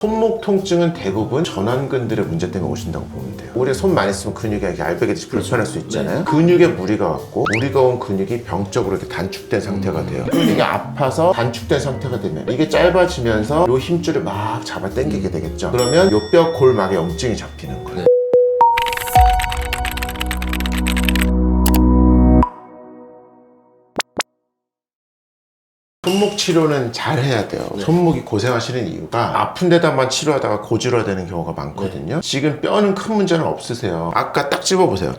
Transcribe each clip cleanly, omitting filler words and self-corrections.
손목 통증은 대부분 전완근들의 문제 때문에 오신다고 보면 돼요. 우리 손 많이 쓰면 근육이 이렇게 알배기듯이 불편할 수 있잖아요. 근육에 무리가 왔고 무리가 온 근육이 병적으로 이렇게 단축된 상태가 돼요. 근육이 아파서 단축된 상태가 되면 이게 짧아지면서 요 힘줄을 막 잡아 당기게 되겠죠. 그러면 요 뼈 골막에 염증이 잡히는 거예요. 손목 치료는 잘 해야 돼요. 손목이 고생하시는 이유가 아픈 데다만 치료하다가 고지혈화되는 경우가 많거든요. 지금 뼈는 큰 문제는 없으세요. 아까 딱 집어보세요.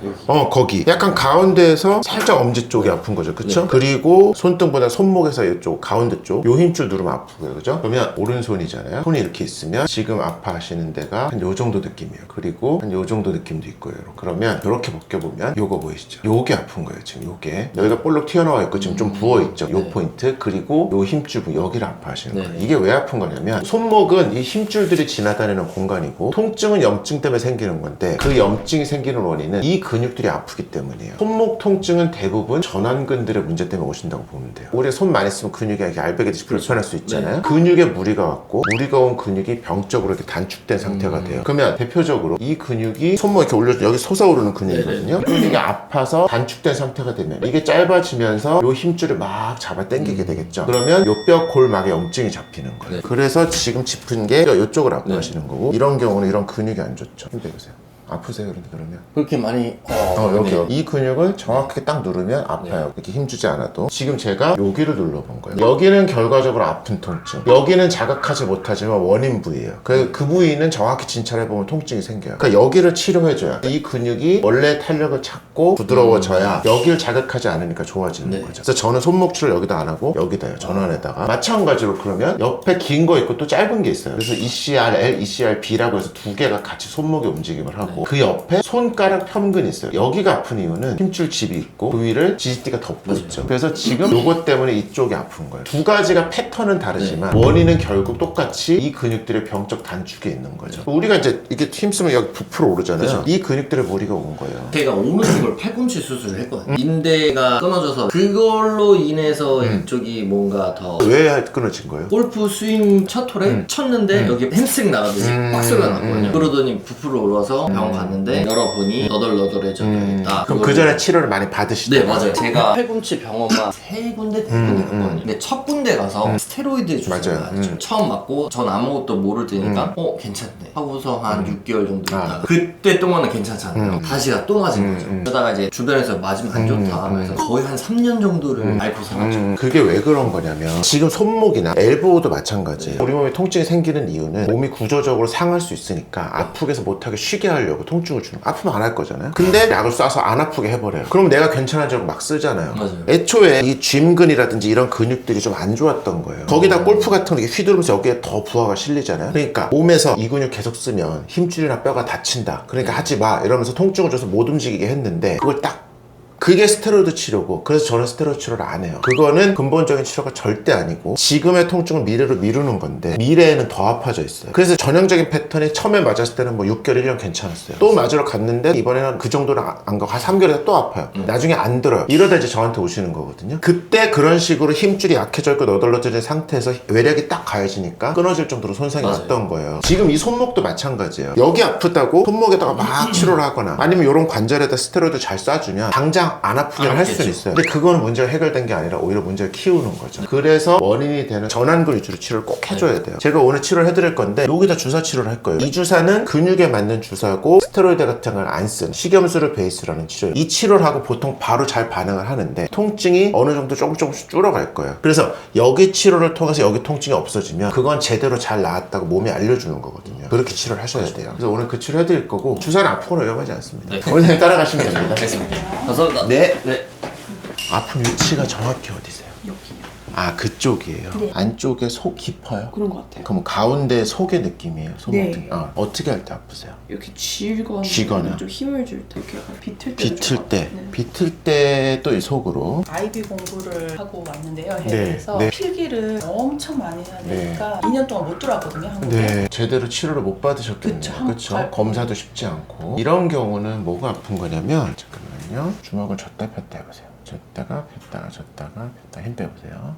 거기 약간 가운데에서 살짝 엄지 쪽이 아픈 거죠, 그쵸? 그리고 손등보다 손목에서 이쪽 가운데 쪽 요 힘줄 누르면 아프고요, 그죠? 그러면 오른손이잖아요. 손이 이렇게 있으면 지금 아파하시는 데가 한 요 정도 느낌이에요. 그리고 한 요 정도 느낌도 있고요. 그러면 이렇게 벗겨보면 요거 보이시죠? 요게 아픈 거예요, 지금 요게. 여기가 볼록 튀어나와 있고 지금 좀 부어있죠? 요 포인트. 그리고 요 힘줄 부분 여기를 아파하시는 거예요. 이게 왜 아픈 거냐면 손목은 이 힘줄들이 지나다니는 공간이고 통증은 염증 때문에 생기는 건데 그 염증이 생기는 원인은 이 근육들이 아프기 때문이에요. 손목 통증은 대부분 전완근들의 문제 때문에 오신다고 보면 돼요. 우리 손 많이 쓰면 근육이 이렇게 알배기듯이 불편할 수 있잖아요. 근육에 무리가 왔고 무리가 온 근육이 병적으로 이렇게 단축된 상태가 돼요. 그러면 대표적으로 이 근육이 손목 이렇게 올려서 여기 솟아오르는 근육이거든요. 근육이 아파서 단축된 상태가 되면 이게 짧아지면서 요 힘줄을 막 잡아 당기게 되겠죠. 그러면 요 뼈 골막에 염증이 잡히는 거예요. 그래서 지금 짚은 게 이쪽을 아파하시는 거고 이런 경우는 이런 근육이 안 좋죠. 힘 빼보세요. 아프세요? 그러면 그렇게 많이 여기요. 이 근육을 정확하게 딱 누르면 아파요. 이렇게 힘주지 않아도. 지금 제가 여기를 눌러본 거예요. 여기는 결과적으로 아픈 통증, 여기는 자극하지 못하지만 원인 부위예요. 그 부위는 정확히 진찰해보면 통증이 생겨요. 그러니까 여기를 치료해줘야 이 근육이 원래 탄력을 찾고 부드러워져야 여기를 자극하지 않으니까 좋아지는 거죠. 그래서 저는 손목 치료를 여기다 안 하고 여기다 해요. 전완에다가. 마찬가지로 그러면 옆에 긴 거 있고 또 짧은 게 있어요. 그래서 ECRL, ECRB라고 해서 두 개가 같이 손목의 움직임을 하고 그 옆에 손가락 편근이 있어요. 여기가 아픈 이유는 힘줄 집이 있고 그 위를 지지띠가 덮고 있죠. 그래서 지금 요것 때문에 이쪽이 아픈 거예요. 두 가지가 패턴은 다르지만 원인은 결국 똑같이 이 근육들의 병적 단축에 있는 거죠. 우리가 이제 이게 힘쓰면 여기 부풀어 오르잖아요. 이 근육들의 무리가 온 거예요. 제가 오른쪽을 팔꿈치 수술을 했거든요. 인대가 끊어져서 그걸로 인해서 이쪽이 뭔가 더 왜 끊어진 거예요? 골프 스윙 첫 홀에 쳤는데 여기 햄스트링 나가듯이 빡 소리가 났거든요. 그러더니 부풀어 올라서 병원 갔는데 열어보니 너덜너덜해져 있다. 그럼 그 전에 치료를 많이 받으시죠? 네, 맞아요. 제가 팔꿈치 병원만 세 군데, 네 군데 갔거든요. 근데 첫 군데 가서 스테로이드 주사를 맞았죠. 처음 맞고 전 아무것도 모를 때니까 괜찮네 하고서 한 6개월 정도 있다가 그때 동안은 괜찮지 않아요. 다시가 또 맞은 거죠. 그러다가 이제 주변에서 맞으면 안 좋다 하면서 거의 한 3년 정도를 앓고 살았죠. 그게 왜 그런 거냐면 지금 손목이나 엘보도 마찬가지예요. 우리 몸에 통증이 생기는 이유는 몸이 구조적으로 상할 수 있으니까 아프게 해서 못하게 쉬게 하려고 통증을 주는 거예요. 아프면 안 할 거잖아요. 근데 약을 쏴서 안 아프게 해버려요. 그럼 내가 괜찮아지고 막 쓰잖아요. 맞아요. 애초에 이 쥐근이라든지 이런 근육들이 좀 안 좋았던 거예요. 거기다 골프 같은 거 이렇게 휘두르면서 여기에 더 부하가 실리잖아요. 그러니까 몸에서 이 근육 계속 쓰면 힘줄이나 뼈가 다친다. 그러니까 하지 마 이러면서 통증을 줘서 못 움직이게 했는데 그걸 딱 그게 스테로이드 치료고 그래서 저는 스테로이드 치료를 안 해요. 그거는 근본적인 치료가 절대 아니고 지금의 통증을 미래로 미루는 건데 미래에는 더 아파져 있어요. 그래서 전형적인 패턴이 처음에 맞았을 때는 뭐 6개월, 1년 괜찮았어요. 또 맞으러 갔는데 이번에는 그 정도는 안 가고 한 3개월에 또 아파요. 나중에 안 들어요. 이러다 이제 저한테 오시는 거거든요. 그때 그런 식으로 힘줄이 약해져 있고 너덜너덜해진 상태에서 외력이 딱 가해지니까 끊어질 정도로 손상이 왔던 거예요. 지금 이 손목도 마찬가지예요. 여기 아프다고 손목에다가 막 치료를 하거나 아니면 이런 관절에다 스테로이드 잘 쏴주면 당장 안 아프게 할 수는 있어요. 근데 그거는 문제가 해결된 게 아니라 오히려 문제를 키우는 거죠. 그래서 원인이 되는 전완근 위주로 치료를 꼭 해줘야 돼요. 제가 오늘 치료를 해드릴 건데 여기다 주사 치료를 할 거예요. 이 주사는 근육에 맞는 주사고 스테로이드 같은 걸 안 쓴 식염수를 베이스로 하는 치료예요. 이 치료를 하고 보통 바로 잘 반응을 하는데 통증이 어느 정도 조금씩 줄어갈 거예요. 그래서 여기 치료를 통해서 여기 통증이 없어지면 그건 제대로 잘 나았다고 몸이 알려주는 거거든요. 그렇게 치료를 하셔야 돼요. 그래서 오늘 그 치료 해드릴 거고 주사는 아프거나 위험하지 않습니다. 원장님 따라가시면 됩니다. 알겠습니다. 감사합니다. 네. 네. 아픈 위치가 정확히 어디세요? 여기요. 아, 그쪽이에요. 네. 안쪽에 속 깊어요? 그런 것 같아요. 그럼 가운데 속의 느낌이에요? 네. 어떻게 할 때 아프세요? 이렇게 쥐거나 쥐거나. 좀 힘을 줄 때 이렇게 약간 비틀 때 비틀 때. 네. 비틀 때 또 이 속으로. IB 공부를 하고 왔는데요. 네, 해외에서 네. 필기를 엄청 많이 해야 되니까 2년 동안 못 들어왔거든요, 한국에. 네. 제대로 치료를 못 받으셨겠네요. 그쵸. 그쵸? 검사도 쉽지 않고. 이런 경우는 뭐가 아픈 거냐면, 잠깐만요. 주먹을 줬다 폈다 해보세요. 줬다가 폈다가 줬다가 폈다 힘 빼보세요.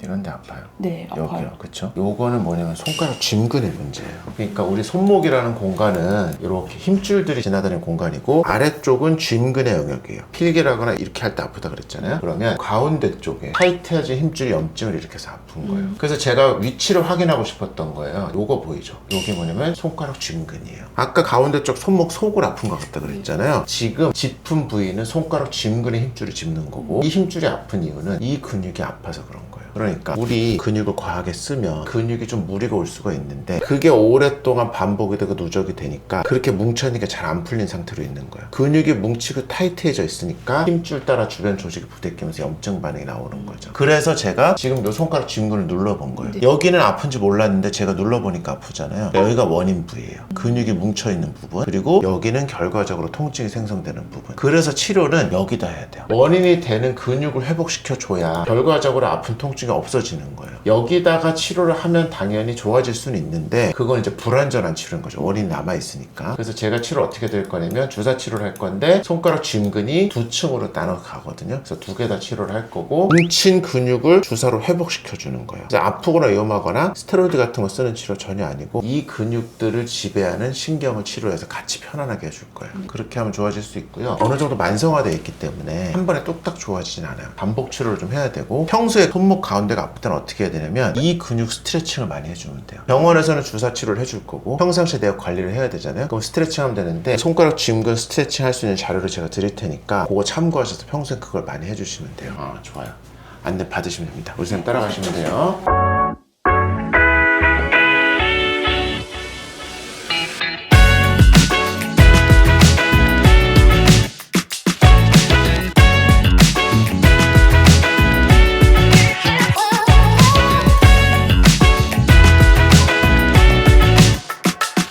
이런 데 아파요. 네, 아파요. 여기요, 그쵸? 요거는 뭐냐면 손가락 쥐근의 문제예요. 그러니까 우리 손목이라는 공간은 이렇게 힘줄들이 지나다니는 공간이고 아래쪽은 쥐근의 영역이에요. 필기라거나 이렇게 할 때 아프다 그랬잖아요. 그러면 가운데 쪽에 타이트해진 힘줄이 염증을 일으켜서 아픈 거예요. 그래서 제가 위치를 확인하고 싶었던 거예요. 요거 보이죠? 요게 뭐냐면 손가락 쥐근이에요. 아까 가운데 쪽 손목 속을 아픈 것 같다 그랬잖아요. 지금 짚은 부위는 손가락 쥐근의 힘줄이 짚는 거고 이 힘줄이 아픈 이유는 이 근육이 아파서 그런 거예요. 그러니까 우리 근육을 과하게 쓰면 근육이 좀 무리가 올 수가 있는데 그게 오랫동안 반복이 되고 누적이 되니까 그렇게 뭉쳐있는 게 잘 안 풀린 상태로 있는 거예요. 근육이 뭉치고 타이트해져 있으니까 힘줄 따라 주변 조직이 부대끼면서 염증 반응이 나오는 거죠. 그래서 제가 지금 요 손가락 쥐근을 눌러본 거예요. 여기는 아픈지 몰랐는데 제가 눌러보니까 아프잖아요. 여기가 원인 부위예요. 근육이 뭉쳐있는 부분, 그리고 여기는 결과적으로 통증이 생성되는 부분. 그래서 치료는 여기다 해야 돼요. 원인이 되는 근육을 회복시켜줘야 결과적으로 아픈 통증이 없어지는 거예요. 여기다가 치료를 하면 당연히 좋아질 수는 있는데 그건 이제 불완전한 치료인 거죠. 원인이 남아있으니까. 그래서 제가 치료 어떻게 될 거냐면 주사 치료를 할 건데 손가락 쥐근이 두 층으로 나눠 가거든요. 그래서 두 개 다 치료를 할 거고 뭉친 근육을 주사로 회복시켜주는 거예요. 그래서 아프거나 위험하거나 스테로이드 같은 거 쓰는 치료 전혀 아니고 이 근육들을 지배하는 신경을 치료해서 같이 편안하게 해줄 거예요. 그렇게 하면 좋아질 수 있고요. 어느 정도 만성화되어 있기 때문에 한 번에 뚝딱 좋아지진 않아요. 반복 치료를 좀 해야 되고 평소에 손목 가운데가 아플 때는 어떻게 해야 되냐면 이 근육 스트레칭을 많이 해주면 돼요. 병원에서는 주사 치료를 해줄 거고 평상시에 내가 관리를 해야 되잖아요. 그럼 스트레칭 하면 되는데 손가락 쥐근 스트레칭 할 수 있는 자료를 제가 드릴 테니까 그거 참고하셔서 평소에 그걸 많이 해주시면 돼요. 좋아요. 안내 받으시면 됩니다. 우리 선생님 따라가시면 돼요.